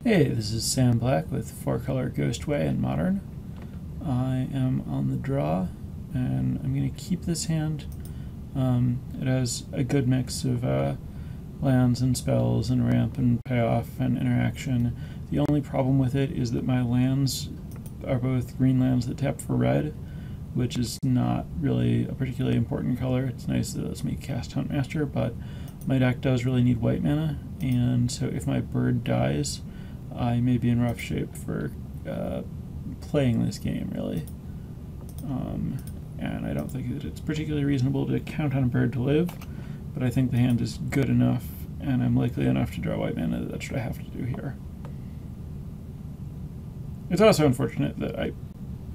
Hey, this is Sam Black with 4-Color Ghostway and Modern. I am on the draw, and I'm going to keep this hand. It has a good mix of lands and spells and ramp and payoff and interaction. The only problem with it is that my lands are both green lands that tap for red, which is not really a particularly important color. It's nice that it lets me cast Huntmaster, but my deck does really need white mana, and so if my bird dies, I may be in rough shape for playing this game, really. And I don't think that it's particularly reasonable to count on a bird to live, but I think the hand is good enough, and I'm likely enough to draw white mana that that's what I have to do here. It's also unfortunate that I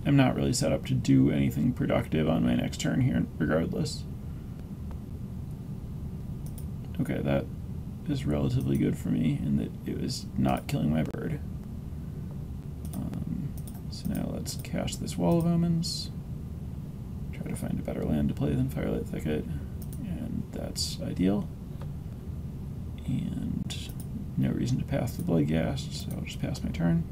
am not really set up to do anything productive on my next turn here, regardless. Okay, that is relatively good for me in that it was not killing my bird. So now let's cast this Wall of Omens, try to find a better land to play than Firelight Thicket, and that's ideal. And no reason to pass the Bloodghast, so I'll just pass my turn.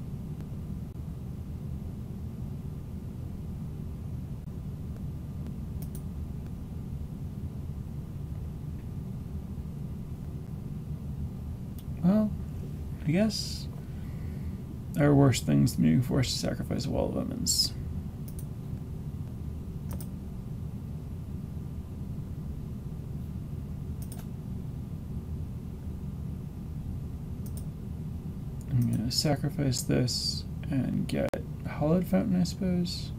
Well, I guess there are worse things than being forced to sacrifice a Wall of Omens. I'm going to sacrifice this and get Hollowed Fountain, I suppose.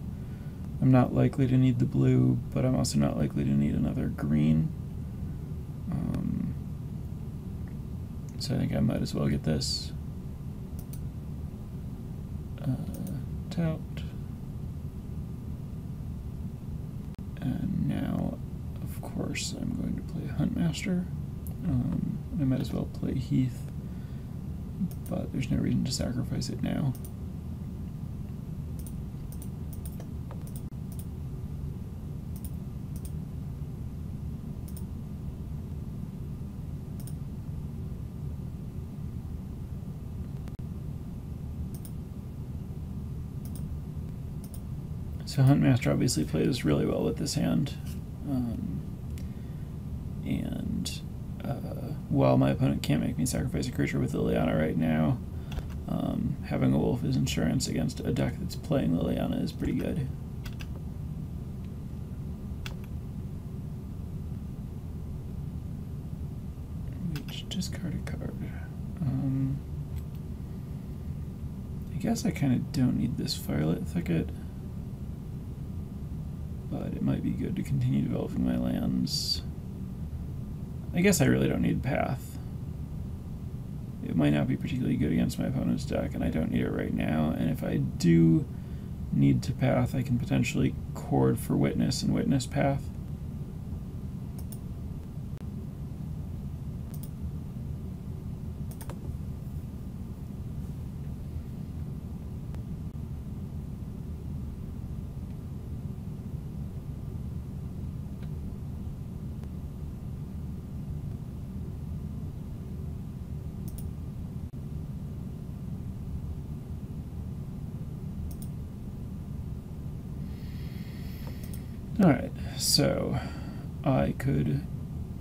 I'm not likely to need the blue, but I'm also not likely to need another green. So I think I might as well get this. Tout. And now, of course, I'm going to play Huntmaster. I might as well play Heath, but there's no reason to sacrifice it now. So Huntmaster obviously plays really well with this hand, and while my opponent can't make me sacrifice a creature with Liliana right now, having a wolf as insurance against a deck that's playing Liliana is pretty good. Each discard a card. I guess I kind of don't need this Firelight Thicket, but it might be good to continue developing my lands. I guess I really don't need Path. It might not be particularly good against my opponent's deck, and I don't need it right now, and if I do need to Path, I can potentially chord for Witness and Witness Path. Alright, so I could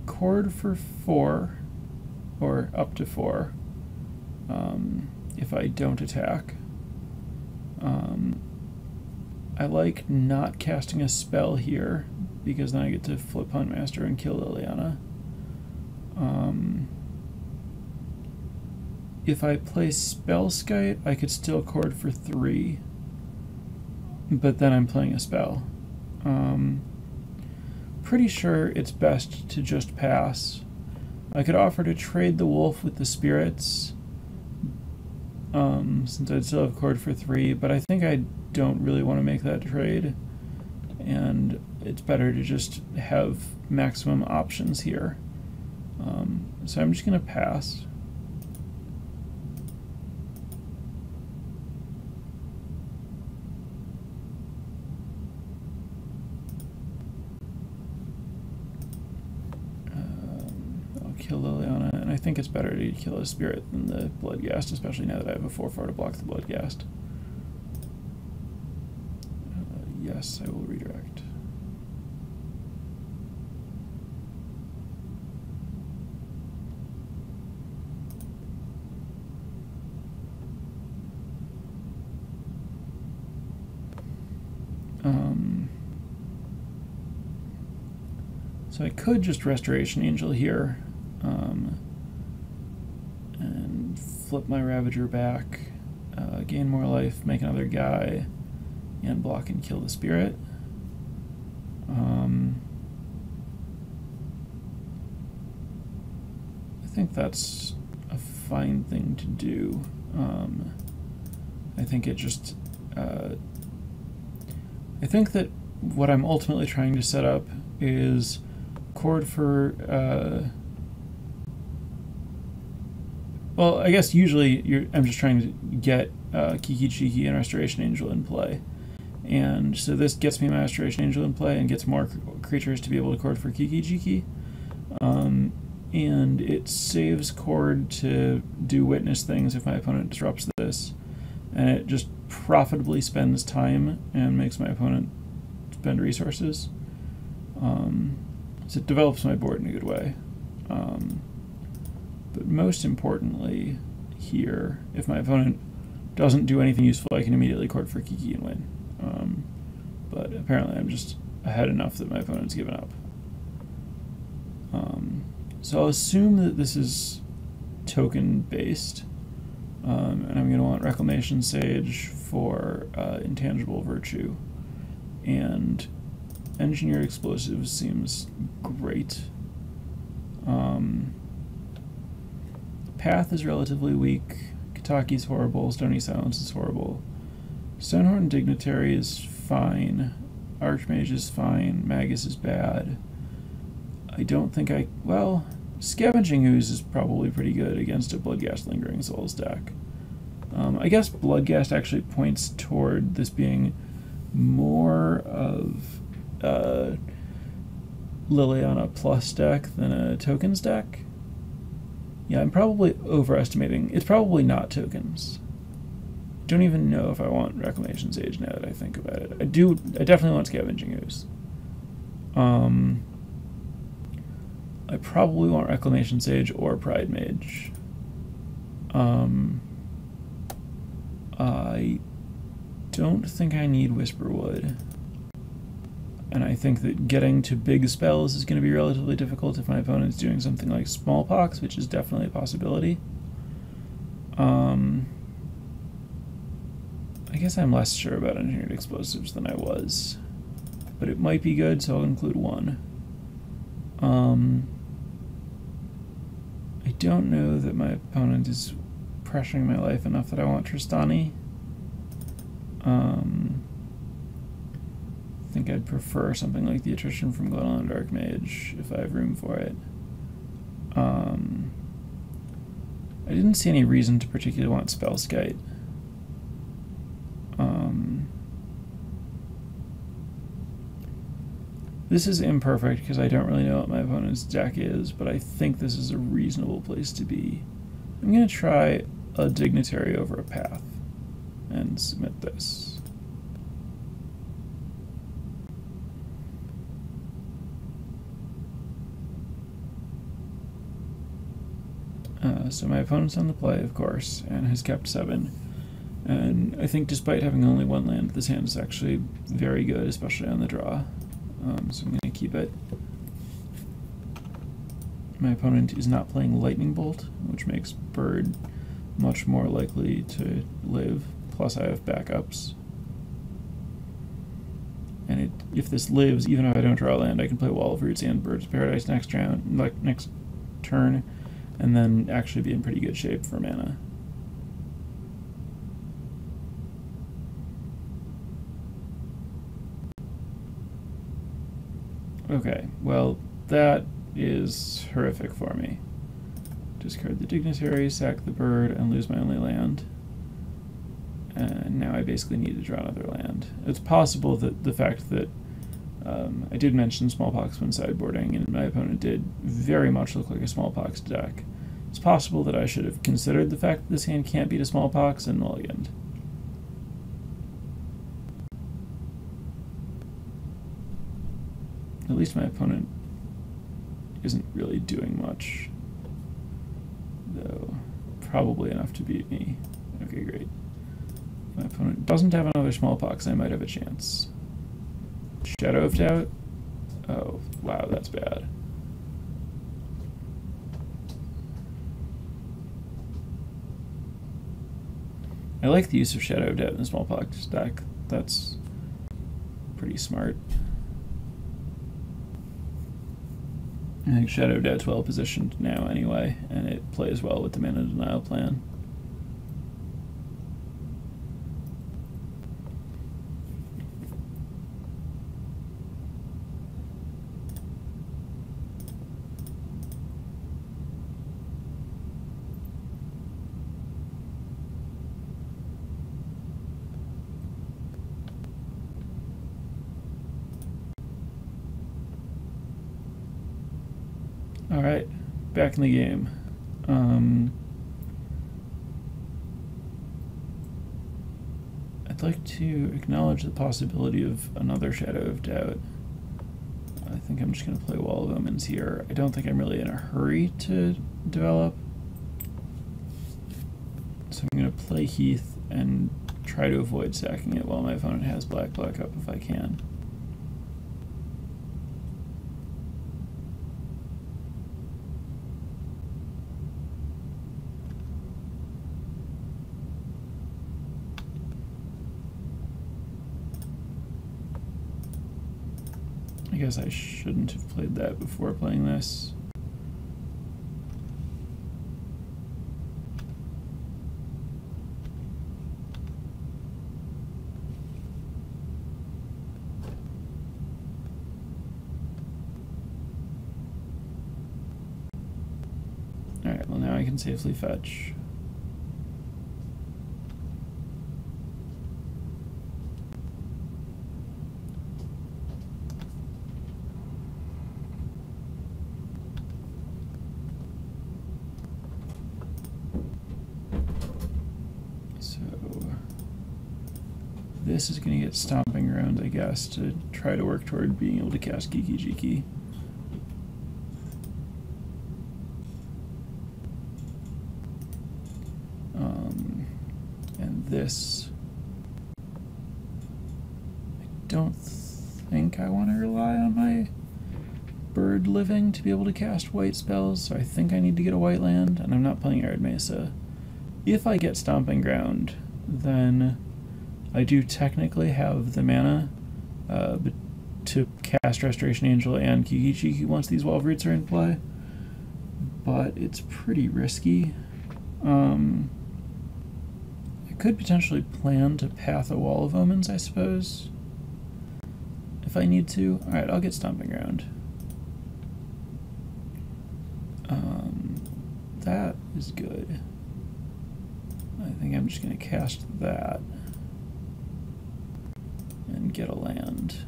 chord for 4, or up to 4, if I don't attack. I like not casting a spell here, because then I get to flip Huntmaster and kill Liliana. If I play Spellskite, I could still chord for 3, but then I'm playing a spell. Pretty sure it's best to just pass. I could offer to trade the wolf with the spirits, since I'd still have chord for 3, but I think I don't really want to make that trade, and it's better to just have maximum options here. So I'm just going to pass. Kill Liliana And I think it's better to kill a spirit than the Bloodghast, especially now that I have a 4/4 to block the Bloodghast. Yes, I will redirect. So I could just Restoration Angel here and flip my Ravager back, gain more life, make another guy, and block and kill the spirit. I think that's a fine thing to do. I think it just... I think that what I'm ultimately trying to set up is chord for... well, I guess usually I'm just trying to get Kiki Chiki and Restoration Angel in play. And so this gets me my Restoration Angel in play and gets more creatures to be able to chord for Kiki Chiki. And it saves chord to do witness things if my opponent disrupts this. And it just profitably spends time and makes my opponent spend resources. So it develops my board in a good way. But most importantly here, if my opponent doesn't do anything useful, I can immediately chord for Kiki and win. But apparently I'm just ahead enough that my opponent's given up. So I'll assume that this is token based, and I'm going to want Reclamation Sage for Intangible Virtue, and Engineered Explosives seems great. Path is relatively weak, Kataki's horrible, Stony Silence is horrible, Stonehorn Dignitary is fine, Archmage is fine, Magus is bad. I don't think well, Scavenging Ooze is probably pretty good against a Bloodghast Lingering Souls deck. I guess Bloodghast actually points toward this being more of a Liliana Plus deck than a tokens deck. Yeah, I'm probably overestimating. It's probably not tokens. Don't even know if I want Reclamation Sage now that I think about it. I definitely want Scavenging Ooze. I probably want Reclamation Sage or Pride Mage. I don't think I need Whisperwood. And I think that getting to big spells is going to be relatively difficult if my opponent's doing something like Smallpox, which is definitely a possibility. I guess I'm less sure about Engineered Explosives than I was. But it might be good, so I'll include one. I don't know that my opponent is pressuring my life enough that I want Tristani. I think I'd prefer something like the Attrition from Glenelyn Darkmage if I have room for it. I didn't see any reason to particularly want Spellskite. This is imperfect because I don't really know what my opponent's deck is, but I think this is a reasonable place to be. I'm going to try a Dignitary over a Path and submit this. So my opponent's on the play, of course, and has kept 7. And I think despite having only 1 land, this hand is actually very good, especially on the draw. So I'm going to keep it. My opponent is not playing Lightning Bolt, which makes Bird much more likely to live, plus I have backups. And if this lives, even if I don't draw land, I can play Wall of Roots and Bird's Paradise next turn, and then actually be in pretty good shape for mana. Okay, well, that is horrific for me. Discard the Dignitary, sack the Bird, and lose my only land. And now I basically need to draw another land. It's possible that the fact that I did mention Smallpox when sideboarding, and my opponent did very much look like a Smallpox deck, It's possible that I should have considered the fact that this hand can't beat a smallpox and mulliganed. At least my opponent isn't really doing much, though probably enough to beat me. Okay, great. If my opponent doesn't have another smallpox, I might have a chance. Shadow of Doubt? Oh, wow, that's bad. I like the use of Shadow of Doubt in the smallpox deck. That's pretty smart. I think Shadow of Doubt's well positioned now anyway, and it plays well with the mana denial plan. Alright, back in the game. I'd like to acknowledge the possibility of another Shadow of Doubt. I think I'm just going to play Wall of Omens here. I don't think I'm really in a hurry to develop. So I'm going to play Heath and try to avoid sacking it while my opponent has black-black up if I can. I guess I shouldn't have played that before playing this. Alright, well now I can safely fetch. This is going to get Stomping Ground, I guess, to try to work toward being able to cast Geeky Jeeky. And this, I don't think I want to rely on my bird living to be able to cast white spells, so I think I need to get a white land, and I'm not playing Arid Mesa. If I get Stomping Ground, then I do technically have the mana to cast Restoration Angel and Geeky Jeeky once these Wall of Roots are in play, but it's pretty risky. I could potentially plan to path a Wall of Omens, I suppose, if I need to. Alright, I'll get Stomping Ground. That is good. I think I'm just going to cast that and get a land.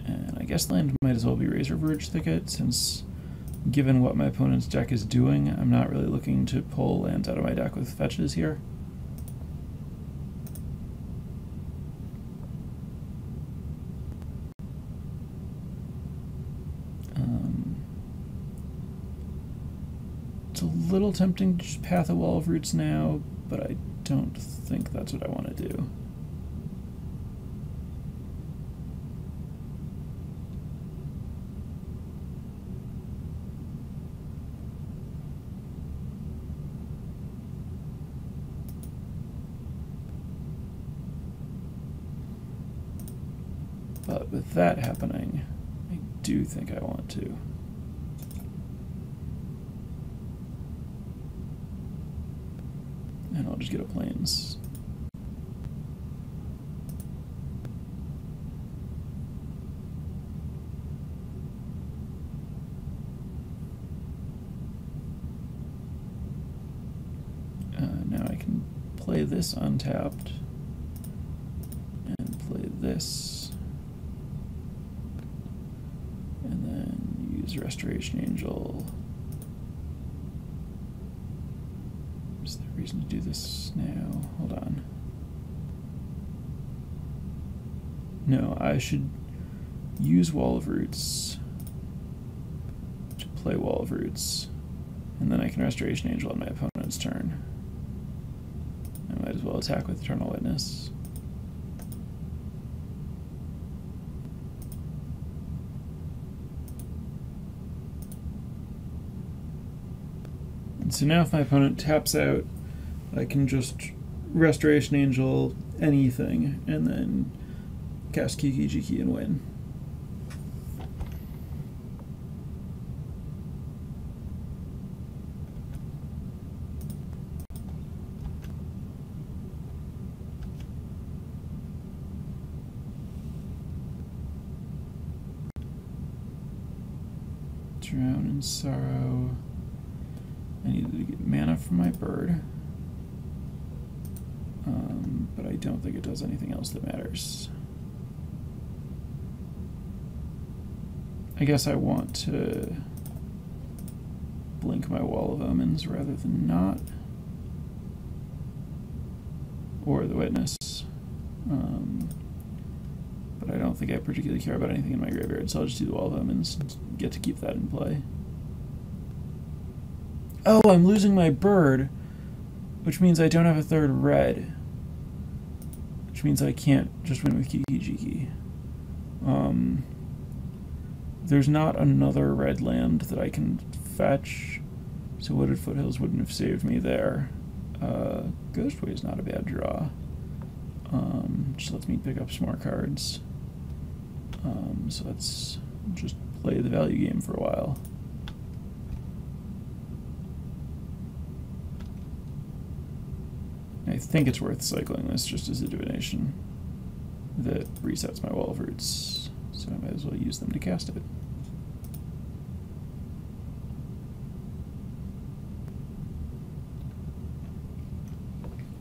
And I guess land might as well be Razor Verge Thicket, since given what my opponent's deck is doing, I'm not really looking to pull lands out of my deck with fetches here. It's a little tempting to just path a Wall of Roots now, but I don't think that's what I want to do. But with that happening, I do think I want to. And I'll just get a Plains. Now I can play this untapped and play this, and then use Restoration Angel reason to do this now. Hold on. No, I should use Wall of Roots to play Wall of Roots, and then I can Restoration Angel on my opponent's turn. I might as well attack with Eternal Witness. And so now if my opponent taps out, I can just Restoration Angel anything, and then cast Kiki Jiki and win. Drown in Sorrow. I needed to get mana from my bird. But I don't think it does anything else that matters. I guess I want to blink my Wall of Omens rather than not. Or the Witness. But I don't think I particularly care about anything in my graveyard, so I'll just do the Wall of Omens and get to keep that in play. Oh, I'm losing my bird, which means I don't have a third red. Which means I can't just win with Kiki Jiki. There's not another red land that I can fetch, so Wooded Foothills wouldn't have saved me there. Ghostway is not a bad draw. Just lets me pick up some more cards. So let's just play the value game for a while. I think it's worth cycling this just as a divination that resets my Wall of Roots, so I might as well use them to cast it.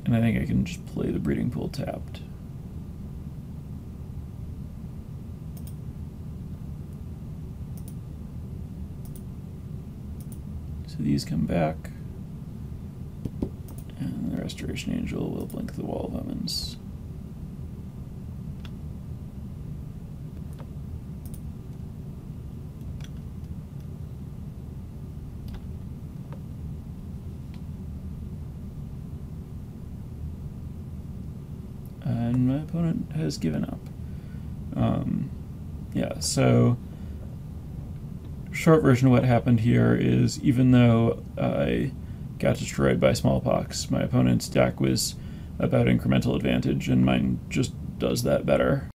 And I think I can just play the Breeding Pool tapped. So these come back. And the Restoration Angel will blink the Wall of Omens. And my opponent has given up. Yeah, so short version of what happened here is, even though I got destroyed by Smallpox, my opponent's deck was about incremental advantage, and mine just does that better.